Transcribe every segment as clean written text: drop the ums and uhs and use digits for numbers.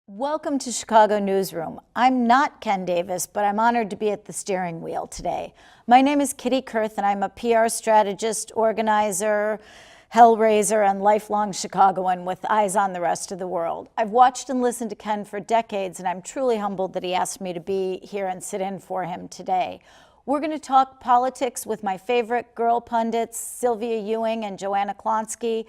Welcome to Chicago Newsroom. I'm not Ken Davis, but I'm honored to be at the steering wheel today. My name is Kitty Kurth, and I'm a PR strategist, organizer, hellraiser, and lifelong Chicagoan with eyes on the rest of the world. I've watched and listened to Ken for decades, and I'm truly humbled that he asked me to be here and sit in for him today. We're going to talk politics with my favorite girl pundits, Sylvia Ewing and Joanna Klonsky.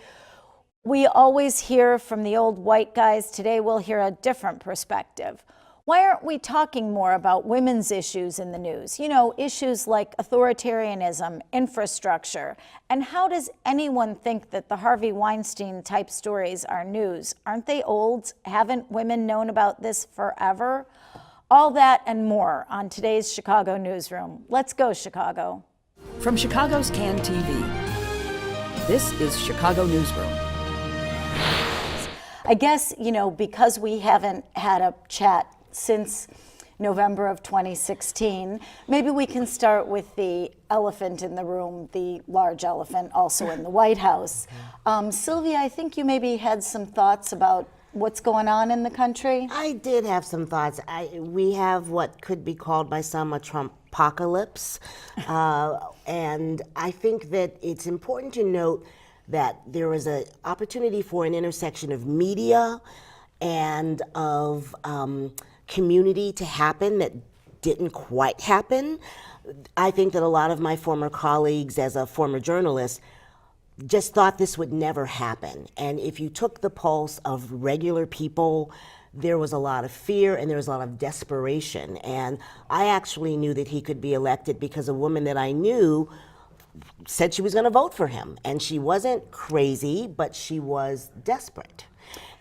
We always hear from the old white guys. Today we'll hear a different perspective. Why aren't we talking more about women's issues in the news? You know, issues like authoritarianism, infrastructure. And how does anyone think that the Harvey Weinstein type stories are news? Aren't they old? Haven't women known about this forever? All that and more on today's Chicago Newsroom. Let's go, Chicago. From Chicago's CAN TV, this is Chicago Newsroom. I guess, you know, because we haven't had a chat since November of 2016, maybe we can start with the elephant in the room, the large elephant also in the White House. Sylvia, I think you maybe had some thoughts about what's going on in the country. I did have some thoughts. We have what could be called by some a Trump-apocalypse. And I think that it's important to note that there is an opportunity for an intersection of media and of community to happen that didn't quite happen. I think that a lot of my former colleagues as a former journalist just thought this would never happen. And if you took the pulse of regular people, there was a lot of fear and there was a lot of desperation. And I actually knew that he could be elected because a woman that I knew said she was going to vote for him. And she wasn't crazy, but she was desperate.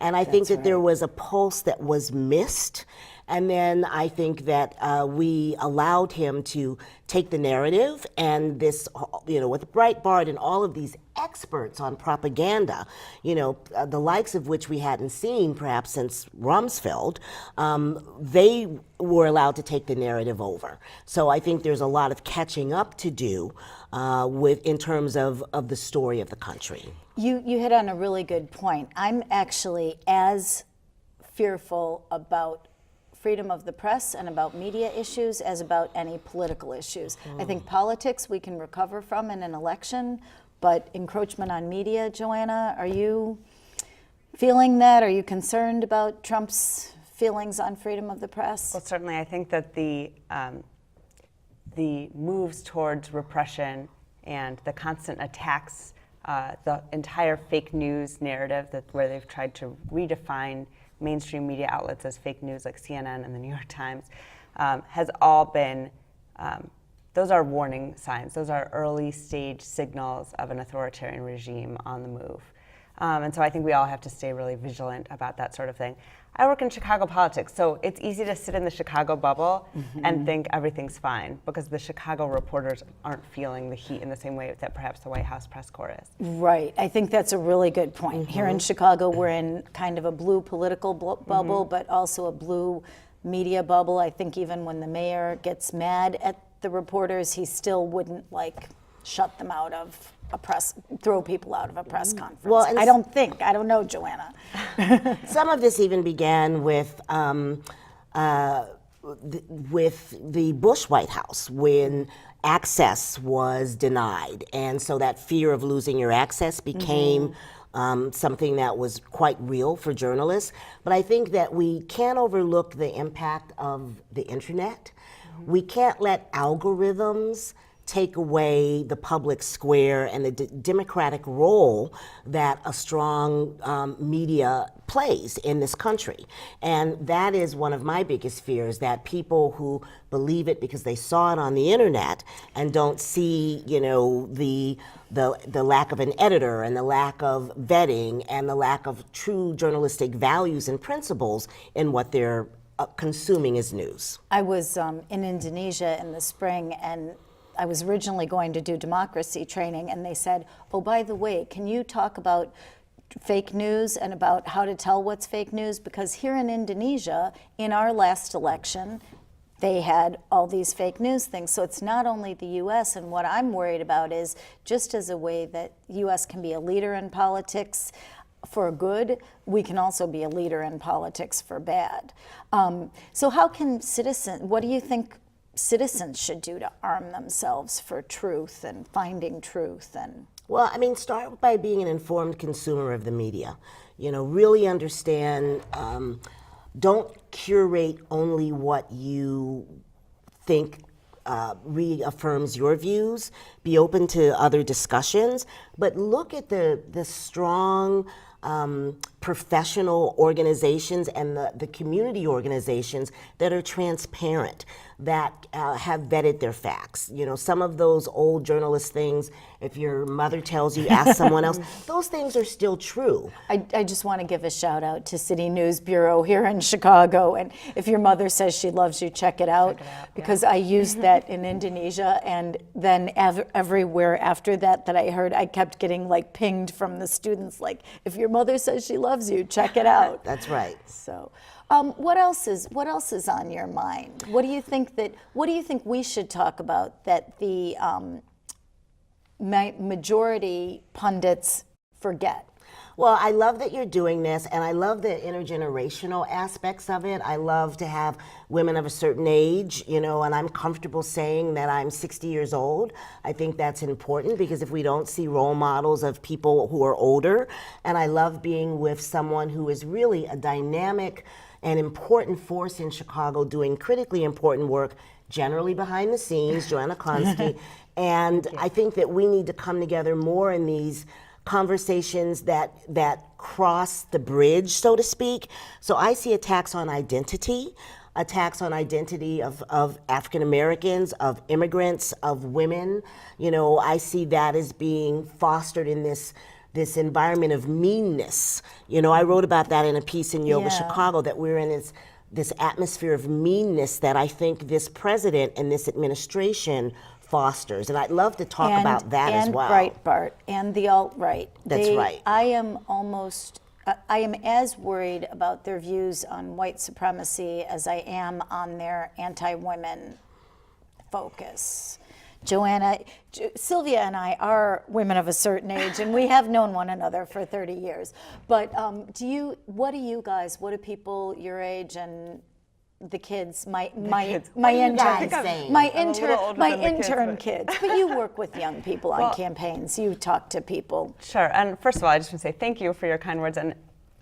And I think that there was a pulse that was missed. And then I think that we allowed him to take the narrative and this, you know, with Breitbart and all of these experts on propaganda, you know, the likes of which we hadn't seen perhaps since Rumsfeld, they were allowed to take the narrative over. So I think there's a lot of catching up to do in terms of the story of the country. You hit on a really good point. I'm actually as fearful about freedom of the press and about media issues as about any political issues. I think politics we can recover from in an election, but encroachment on media, Joanna, are you feeling that? Are you concerned about Trump's feelings on freedom of the press? Well, certainly I think that the moves towards repression and the constant attacks, the entire fake news narrative where they've tried to redefine mainstream media outlets as fake news like CNN and the New York Times, has all been, those are warning signs. Those are early stage signals of an authoritarian regime on the move. And so I think we all have to stay really vigilant about that sort of thing. I work in Chicago politics, so it's easy to sit in the Chicago bubble and think everything's fine because the Chicago reporters aren't feeling the heat in the same way that perhaps the White House press corps is. Right. I think that's a really good point. Here in Chicago, we're in kind of a blue political bubble, but also a blue media bubble. I think even when the mayor gets mad at the reporters, he still wouldn't shut them out of a press, throw people out of a press conference. Well, I don't know, Joanna. Some of this even began with the Bush White House when access was denied. And so that fear of losing your access became something that was quite real for journalists. But I think that we can't overlook the impact of the internet. We can't let algorithms take away the public square and the democratic role that a strong media plays in this country. And that is one of my biggest fears, that people who believe it because they saw it on the internet and don't see, you know, the lack of an editor and the lack of vetting and the lack of true journalistic values and principles in what they're consuming as news. I was in Indonesia in the spring, and I was originally going to do democracy training, and they said, oh, by the way, can you talk about fake news and about how to tell what's fake news? Because here in Indonesia, in our last election, they had all these fake news things. So it's not only the US, and what I'm worried about is just as a way that US can be a leader in politics, for good, we can also be a leader in politics for bad. So how can what do you think citizens should do to arm themselves for truth and finding truth? And Well, I mean, start by being an informed consumer of the media. You know, really understand, don't curate only what you think reaffirms your views. Be open to other discussions, but look at the strong professional organizations and the community organizations that are transparent, that have vetted their facts. You know, some of those old journalist things, if your mother tells you, ask someone else, those things are still true. I just want to give a shout out to City News Bureau here in Chicago. And if your mother says she loves you, check it out. Because I used that in Indonesia, and then everywhere after that I heard, I kept getting like pinged from the students, like, if your mother says she loves you, check it out. That's right. So, what else is on your mind? What do you think we should talk about that the majority pundits forget? Well, I love that you're doing this, and I love the intergenerational aspects of it. I love to have women of a certain age, you know, and I'm comfortable saying that I'm 60 years old. I think that's important, because if we don't see role models of people who are older, and I love being with someone who is really a dynamic and important force in Chicago doing critically important work, generally behind the scenes, Joanna Klonsky. And I think that we need to come together more in these conversations that cross the bridge, so to speak. So I see attacks on identity of African Americans, of immigrants, of women. You know, I see that as being fostered in this environment of meanness. You know, I wrote about that in a piece in Yoga Chicago, that we're in this atmosphere of meanness that I think this president and this administration fosters, and I'd love to talk about that as well. And Breitbart and the alt-right. That's right. I am as worried about their views on white supremacy as I am on their anti-women focus. Joanna, Sylvia and I are women of a certain age, and we have known one another for 30 years. But what do people your age and the kids, my intern kids. But you work with young people on campaigns. You talk to people. Sure. And first of all, I just want to say thank you for your kind words. And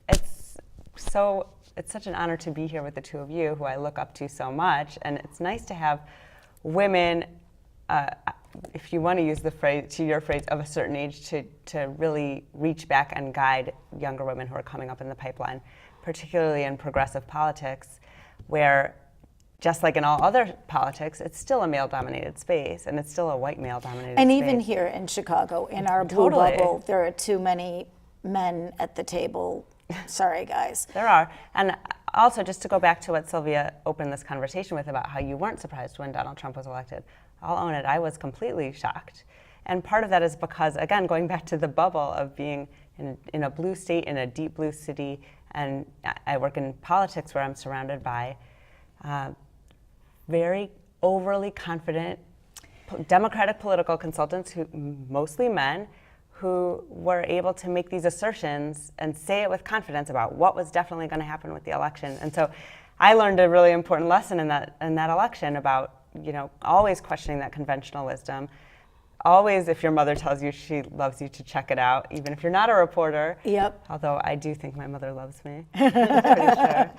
it's such an honor to be here with the two of you, who I look up to so much. And it's nice to have women, if you want to use the phrase, of a certain age, to really reach back and guide younger women who are coming up in the pipeline, particularly in progressive politics, where, just like in all other politics, it's still a male-dominated space, and it's still a white male-dominated space. And even here in Chicago, in our blue bubble, there are too many men at the table. Sorry, guys. There are. And also, just to go back to what Sylvia opened this conversation with about how you weren't surprised when Donald Trump was elected, I'll own it, I was completely shocked. And part of that is because, again, going back to the bubble of being in a blue state, in a deep blue city, and I work in politics where I'm surrounded by very overly confident Democratic political consultants, who mostly men, who were able to make these assertions and say it with confidence about what was definitely going to happen with the election. And so I learned a really important lesson in that election about, you know, always questioning that conventional wisdom. Always, if your mother tells you she loves you, to check it out, even if you're not a reporter. Yep. Although I do think my mother loves me. Pretty sure.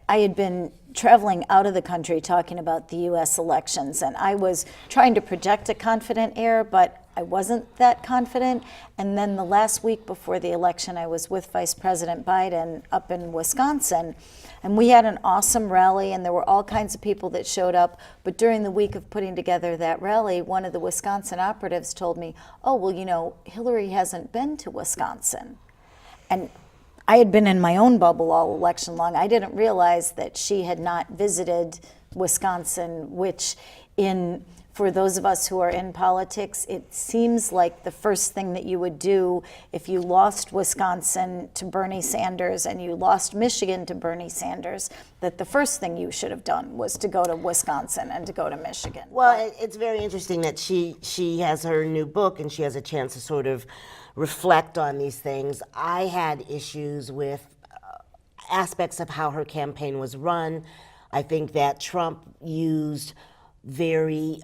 I had been traveling out of the country talking about the U.S. elections, and I was trying to project a confident air, but I wasn't that confident. And then the last week before the election, I was with Vice President Biden up in Wisconsin, and we had an awesome rally, and there were all kinds of people that showed up. But during the week of putting together that rally, one of the Wisconsin operatives told me, oh, well, you know, Hillary hasn't been to Wisconsin. And I had been in my own bubble all election long. I didn't realize that she had not visited Wisconsin, which for those of us who are in politics, it seems like the first thing that you would do if you lost Wisconsin to Bernie Sanders and you lost Michigan to Bernie Sanders, that the first thing you should have done was to go to Wisconsin and to go to Michigan. Well, it's very interesting that she has her new book, and she has a chance to sort of reflect on these things. I had issues with aspects of how her campaign was run. I think that Trump used very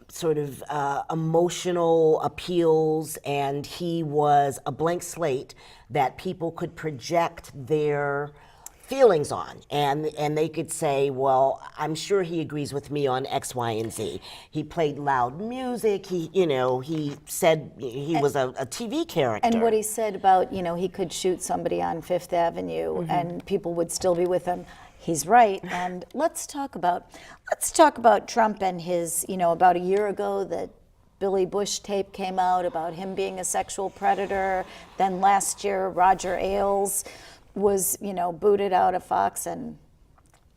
sort of emotional appeals, and he was a blank slate that people could project their feelings on, and they could say, well, I'm sure he agrees with me on X, Y, and Z. He played loud music. He said he was a TV character. And what he said about, he could shoot somebody on Fifth Avenue and people would still be with him. He's right. And let's talk about Trump and his, about a year ago that Billy Bush tape came out about him being a sexual predator. Then last year, Roger Ailes was, booted out of Fox and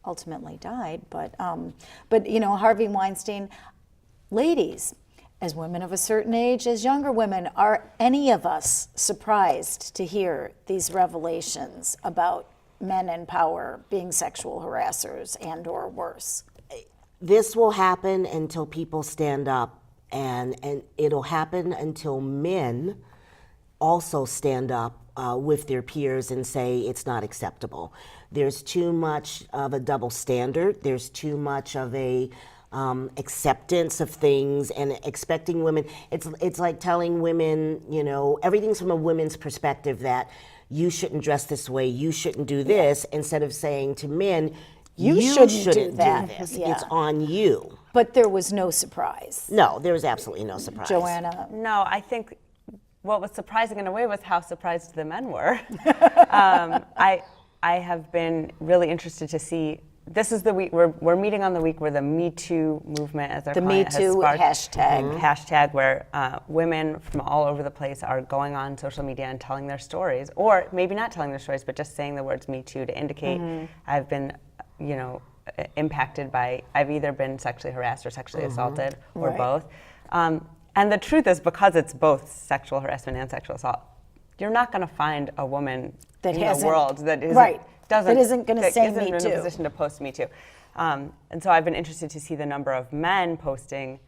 ultimately died. But Harvey Weinstein, ladies, as women of a certain age, as younger women, are any of us surprised to hear these revelations about men in power being sexual harassers and or worse? This will happen until people stand up, and it'll happen until men also stand up with their peers and say it's not acceptable. There's too much of a double standard. There's too much of a acceptance of things and expecting women. It's like telling women, everything's from a women's perspective, that you shouldn't dress this way, you shouldn't do this, instead of saying to men, you shouldn't do this. Yeah. It's on you. But there was no surprise. No, there was absolutely no surprise. Joanna? No, I think what was surprising in a way was how surprised the men were. I have been really interested to see. This is the week we're meeting on the week where the Me Too movement, as they're calling it, has sparked. Hashtag where women from all over the place are going on social media and telling their stories, or maybe not telling their stories, but just saying the words Me Too to indicate I've been, impacted by, I've either been sexually harassed or sexually assaulted, or both. And the truth is, because it's both sexual harassment and sexual assault, you're not going to find a woman in the world that isn't. That isn't going to say isn't Me in Too. a position to post Me Too. And so I've been interested to see the number of men posting,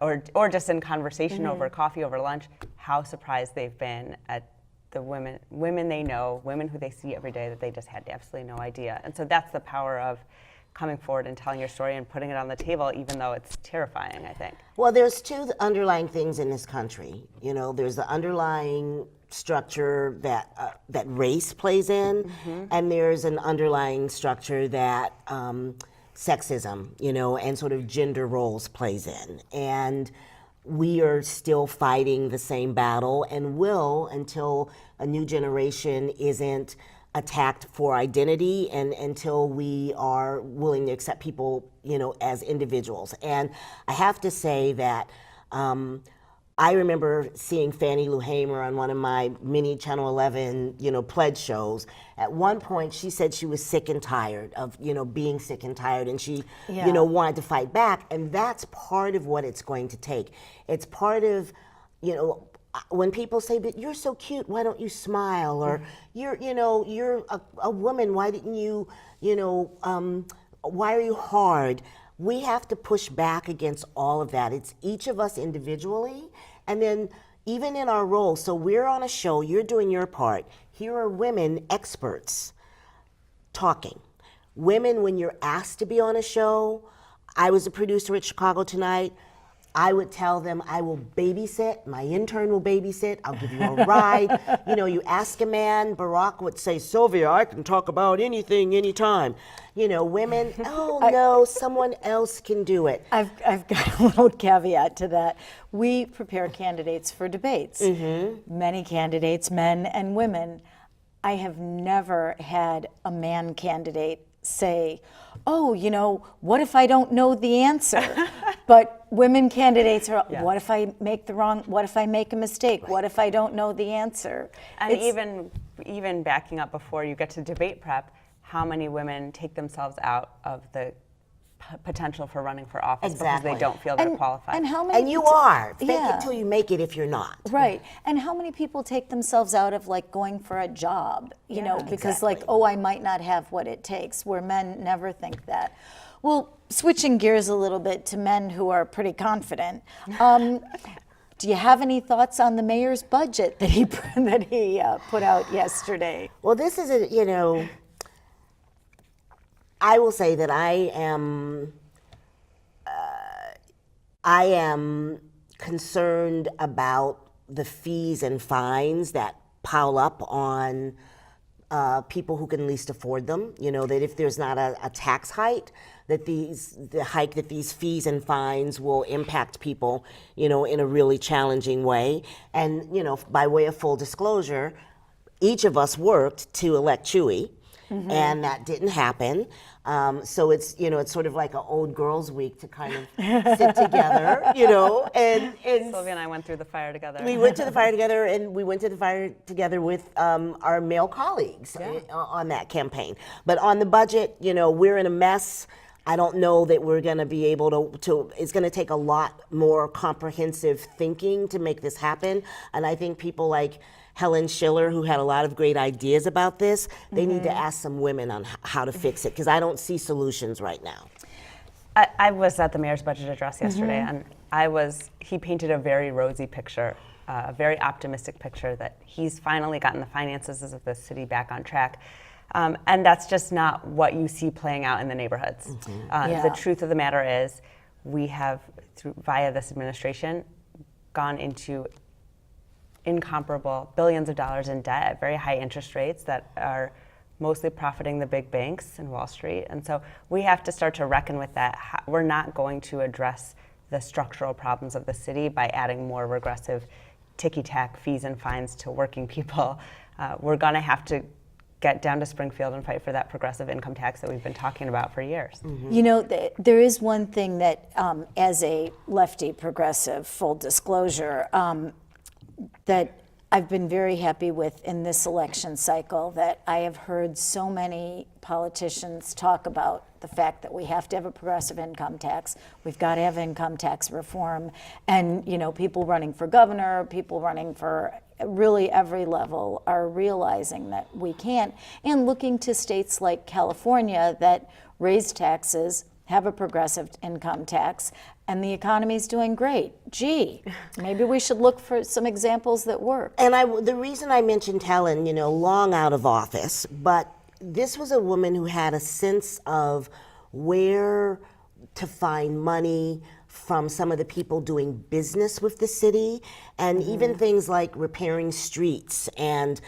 or just in conversation over coffee, over lunch, how surprised they've been at the women they know, women who they see every day, that they just had absolutely no idea. And so that's the power of coming forward and telling your story and putting it on the table, even though it's terrifying, I think. Well, there's two underlying things in this country. There's the underlying structure that race plays in, and there's an underlying structure that sexism, and sort of gender roles plays in. And we are still fighting the same battle, and will until a new generation isn't attacked for identity, and until we are willing to accept people, as individuals. And I have to say that I remember seeing Fannie Lou Hamer on one of my mini Channel 11, pledge shows. At one point, she said she was sick and tired of, being sick and tired, and she, wanted to fight back. And that's part of what it's going to take. It's part of, when people say, "But you're so cute, why don't you smile?" Or you're a woman, why didn't you, why are you hard? We have to push back against all of that. It's each of us individually, and then even in our roles. So we're on a show, you're doing your part. Here are women experts talking. Women, when you're asked to be on a show, I was a producer at Chicago Tonight. I would tell them, I will babysit, my intern will babysit, I'll give you a ride. You ask a man, Barack would say, "Sylvia, I can talk about anything, anytime." Women, no, someone else can do it. I've got a little caveat to that. We prepare candidates for debates. Many candidates, men and women. I have never had a man candidate say, "Oh, what if I don't know the answer?" But women candidates are, what if I make what if I make a mistake? Right. What if I don't know the answer? And even backing up before you get to debate prep, how many women take themselves out of the potential for running for office because they don't feel they're qualified? And how many? And you are. Fake it till you make it if you're not. Right. And how many people take themselves out of going for a job, because I might not have what it takes, where men never think that. Well, switching gears a little bit to men who are pretty confident. Do you have any thoughts on the mayor's budget that he put out yesterday? Well, this is I will say that I am concerned about the fees and fines that pile up on people who can least afford them. That if there's not a tax hike, that these fees and fines will impact people, in a really challenging way. And, by way of full disclosure, each of us worked to elect Chewy, and that didn't happen. So it's, it's sort of like an old girls' week to kind of sit together, and Sylvia and I went through the fire together. We went to the fire together, and we went to the fire together with our male colleagues on that campaign. But on the budget, we're in a mess. I don't know that we're going to be able to, it's going to take a lot more comprehensive thinking to make this happen. And I think people like Helen Schiller, who had a lot of great ideas about this, they need to ask some women on how to fix it, because I don't see solutions right now. I was at the mayor's budget address yesterday, and he painted a very rosy picture, a very optimistic picture that he's finally gotten the finances of the city back on track. And that's just not what you see playing out in the neighborhoods. The truth of the matter is, we have, via this administration, gone into incomparable billions of dollars in debt at very high interest rates that are mostly profiting the big banks in Wall Street. And so we have to start to reckon with that. We're not going to address the structural problems of the city by adding more regressive ticky-tack fees and fines to working people. We're going to have to get down to Springfield and fight for that progressive income tax that we've been talking about for years. There is one thing that, as a lefty progressive, full disclosure, that I've been very happy with in this election cycle, that I have heard so many politicians talk about the fact that we have to have a progressive income tax, we've got to have income tax reform, and people running for governor, people running for really every level are realizing that we can't, and looking to states like California that raise taxes, have a progressive income tax, and the economy's doing great. Gee, maybe we should look for some examples that work. And the reason I mentioned Helen, long out of office, but this was a woman who had a sense of where to find money from some of the people doing business with the city, and even things like repairing streets and,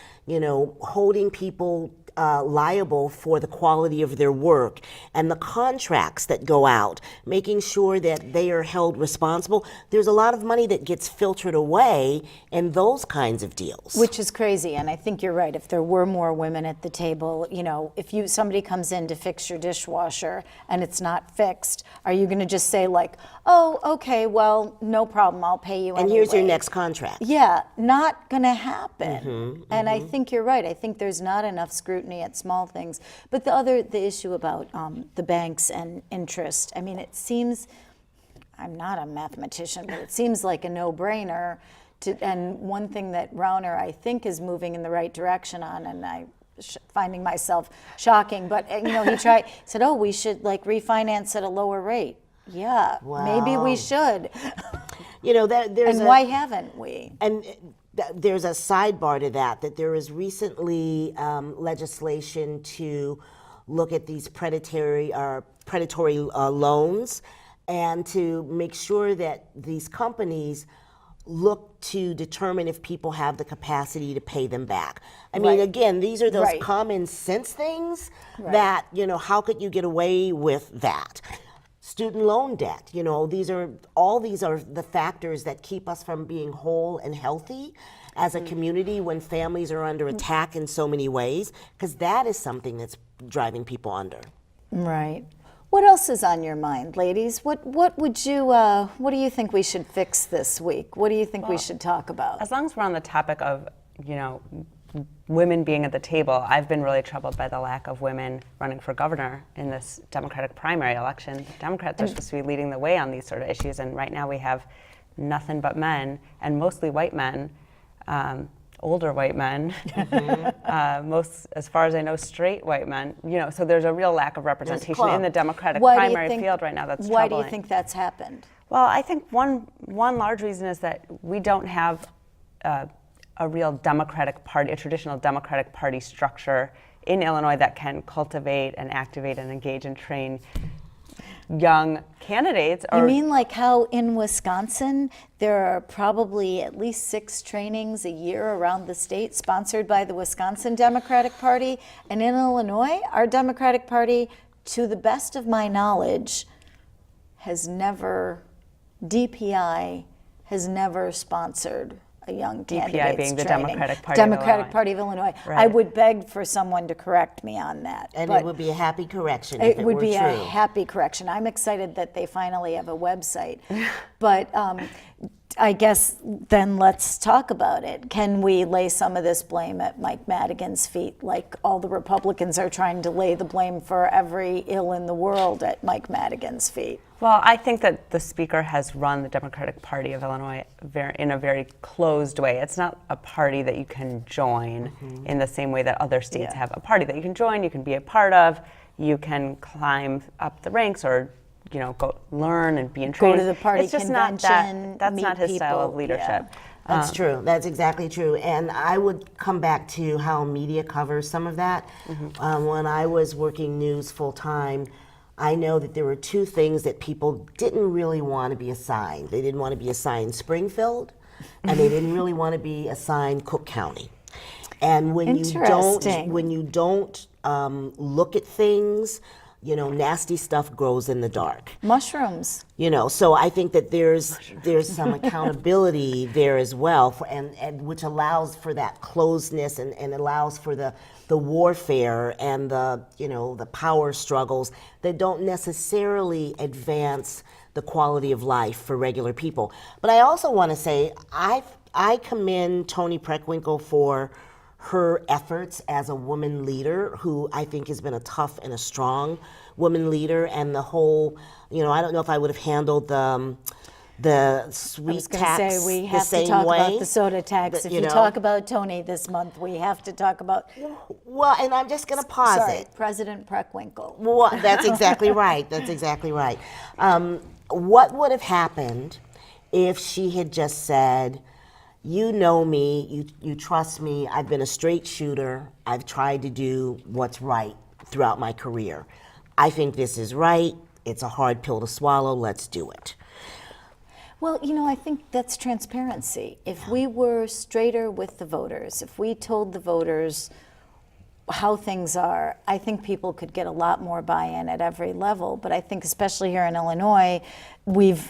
holding people liable for the quality of their work, and the contracts that go out, making sure that they are held responsible. There's a lot of money that gets filtered away in those kinds of deals. Which is crazy, and I think you're right. If there were more women at the table, if somebody comes in to fix your dishwasher and it's not fixed, are you going to just say like, oh, okay, well, no problem, I'll pay you and anyway. Here's your next contract. Yeah, not going to happen. And I think you're right. I think there's not enough scrutiny at small things. But the issue about the banks and interest, I mean, it seems, I'm not a mathematician, but it seems like a no-brainer. And one thing that Rauner, I think, is moving in the right direction on, and finding myself shocking, but he said, oh, we should refinance at a lower rate. Yeah, maybe we should. There's why haven't we? And there's a sidebar to that there is recently legislation to look at these predatory loans, and to make sure that these companies look to determine if people have the capacity to pay them back. I mean, again, these are those common sense things that, how could you get away with that? Student loan debt, these are the factors that keep us from being whole and healthy as a community when families are under attack in so many ways, because that is something that's driving people under. Right. What else is on your mind, ladies? What do you think we should fix this week? What do you think we should talk about? As long as we're on the topic of, women being at the table, I've been really troubled by the lack of women running for governor in this Democratic primary election. The Democrats are supposed to be leading the way on these sort of issues, and right now we have nothing but men, and mostly white men, older white men, most, as far as I know, straight white men. So there's a real lack of representation in the Democratic primary field right now that's troubling. Why do you think that's happened? Well, I think one large reason is that we don't have a real Democratic Party, a traditional Democratic Party structure in Illinois that can cultivate and activate and engage and train young candidates. You mean like how in Wisconsin there are probably at least 6 trainings a year around the state sponsored by the Wisconsin Democratic Party? And in Illinois, our Democratic Party, to the best of my knowledge, DPI has never sponsored a young candidate's DPI being the training. Democratic Party Democratic of Illinois. Party of Illinois. Right. I would beg for someone to correct me on that. And but it would be a happy correction if it would were be true. a happy correction. I'm excited that they finally have a website. But I guess then let's talk about it. Can we lay some of this blame at Mike Madigan's feet, like all the Republicans are trying to lay the blame for every ill in the world at Mike Madigan's feet? Well, I think that the Speaker has run the Democratic Party of Illinois in a very closed way. It's not a party that you can join in the same way that other states have a party that you can join, you can be a part of, you can climb up the ranks or go learn and be in training. Go to the party it's just convention, that's meet not his style of people. leadership. Yeah. That's true. That's exactly true. And I would come back to how media covers some of that. When I was working news full time, I know that there were 2 things that people didn't really want to be assigned. They didn't want to be assigned Springfield, and they didn't really want to be assigned Cook County. And when you don't look at things, nasty stuff grows in the dark. Mushrooms. So I think that there's some accountability there as well, and which allows for that closeness and allows for the warfare and the power struggles that don't necessarily advance the quality of life for regular people. But I also want to say I commend Toni Preckwinkle for her efforts as a woman leader, who I think has been a tough and a strong woman leader, and the whole, I don't know if I would have handled the sweet tax I was going to say, we have the same to talk way. about the soda tax. If you talk about Toni this month, we have to talk about... Well, and I'm just going to pause it. President Preckwinkle. Well, that's exactly right. That's exactly right. What would have happened if she had just said, you know me, you trust me, I've been a straight shooter, I've tried to do what's right throughout my career. I think this is right, it's a hard pill to swallow, let's do it. Well, I think that's transparency. If we were straighter with the voters, if we told the voters how things are, I think people could get a lot more buy-in at every level. But I think especially here in Illinois, we've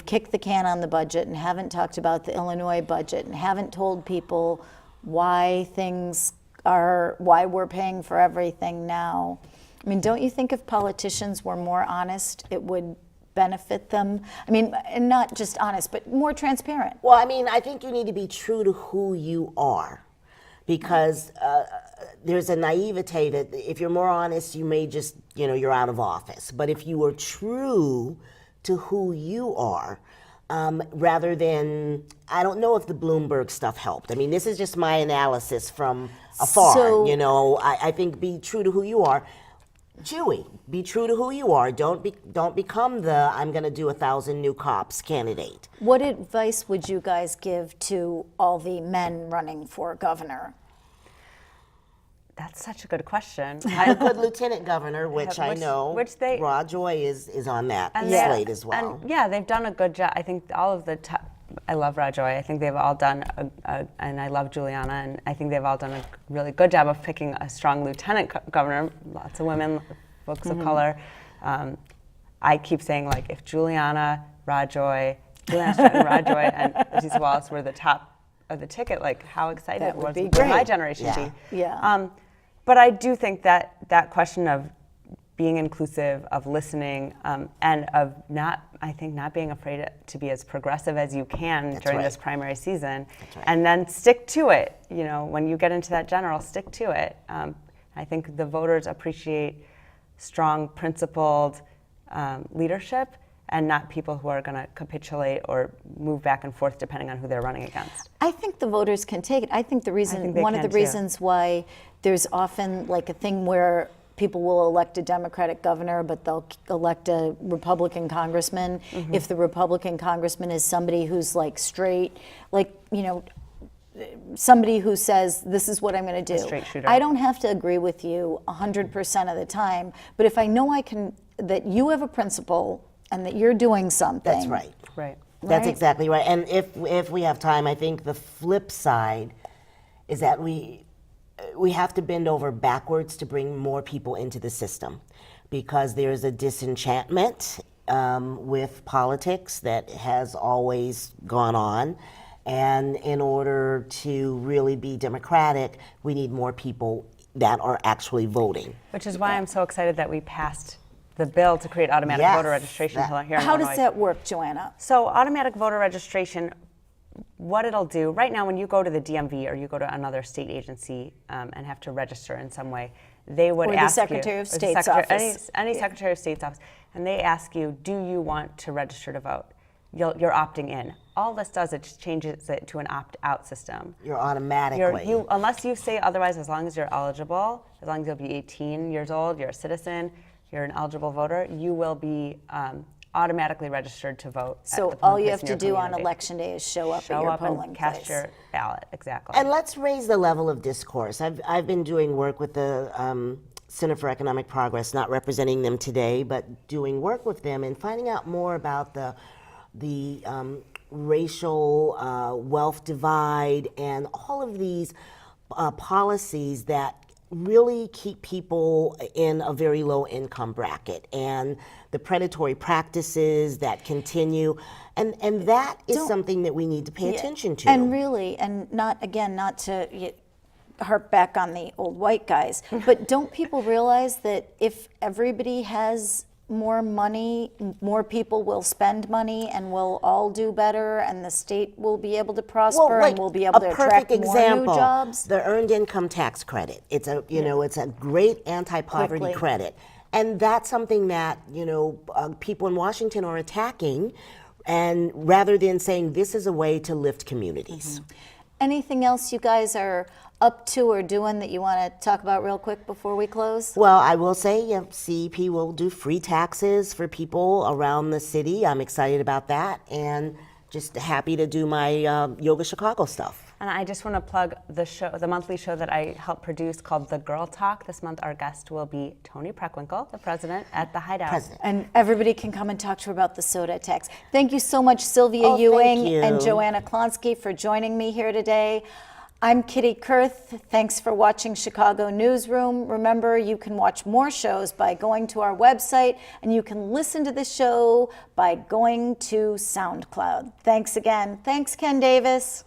kicked the can on the budget and haven't talked about the Illinois budget and haven't told people why we're paying for everything now. I mean, don't you think if politicians were more honest, it would benefit them? I mean, and not just honest, but more transparent. Well, I mean, I think you need to be true to who you are, because there's a naivete that if you're more honest, you may just, you're out of office. But if you are true to who you are, rather than, I don't know if the Bloomberg stuff helped. I mean, this is just my analysis from afar. So, I think be true to who you are. Chewy, be true to who you are. Don't become the I'm going to do 1,000 new cops candidate. What advice would you guys give to all the men running for governor? That's such a good question. A good lieutenant governor, which I know they, Raw Joy is on that and slate as well. And they've done a good job. I think all of the I love Rajoy. I think they've all done, and I love Juliana, and I think they've all done a really good job of picking a strong lieutenant governor. Lots of women, folks of color. I keep saying, like, if Juliana Stratton, Rajoy, and Leticia Wallace were the top of the ticket, like, how excited would my generation be? Yeah. But I do think that question of being inclusive, of listening, and of not being afraid to be as progressive as you can during this primary season, and then stick to it. When you get into that general, stick to it. I think the voters appreciate strong, principled leadership, and not people who are going to capitulate or move back and forth depending on who they're running against. I think the voters can take it. I think one of the reasons why there's often like a thing where people will elect a Democratic governor, but they'll elect a Republican congressman. If the Republican congressman is somebody who's like straight, like, somebody who says, this is what I'm going to do. straight shooter. I don't have to agree with you 100% of the time, but if I know that you have a principle and that you're doing something. That's right. Right. That's Right? exactly right. And if we have time, I think the flip side is that we have to bend over backwards to bring more people into the system, because there's a disenchantment with politics that has always gone on. And in order to really be democratic, we need more people that are actually voting. Which is why I'm so excited that we passed the bill to create automatic Yes, voter registration here in How Illinois. does that work, Joanna? So automatic voter registration, what it'll do, right now when you go to the DMV or you go to another state agency and have to register in some way, they would Or the ask Secretary you, of or the State's Secretary- office. Any Secretary of State's office, and they ask you, do you want to register to vote? You're opting in. All this does, it just changes it to an opt-out system. You're automatically. Unless you say otherwise, as long as you're eligible, as long as you'll be 18 years old, you're a citizen, you're an eligible voter, you will be automatically registered to vote. So all you have to do on election day is show up at Show your up polling and cast place. your ballot, exactly. And let's raise the level of discourse. I've been doing work with the Center for Economic Progress, not representing them today, but doing work with them and finding out more about the racial wealth divide and all of these policies that really keep people in a very low income bracket, and the predatory practices that continue, and that is something that we need to pay attention to. And really, and not to harp back on the old white guys, but don't people realize that if everybody has more money, more people will spend money, and we'll all do better, and the state will be able to prosper, and we'll be able to attract more new jobs? The Earned Income Tax Credit. It's a it's a great anti-poverty Quickly. credit, and that's something that people in Washington are attacking, and rather than saying this is a way to lift communities. Anything else you guys are up to or doing that you want to talk about real quick before we close? Well, I will say CEP will do free taxes for people around the city. I'm excited about that, and just happy to do my Yoga Chicago stuff. And I just want to plug the monthly show that I help produce called The Girl Talk. This month our guest will be Toni Preckwinkle, the president at the Hideout. And everybody can come and talk to her about the soda tax. Thank you so much, Sylvia Oh, thank Ewing you. and Joanna Klonsky, for joining me here today. I'm Kitty Kurth. Thanks for watching Chicago Newsroom. Remember, you can watch more shows by going to our website, and you can listen to the show by going to SoundCloud. Thanks again. Thanks, Ken Davis.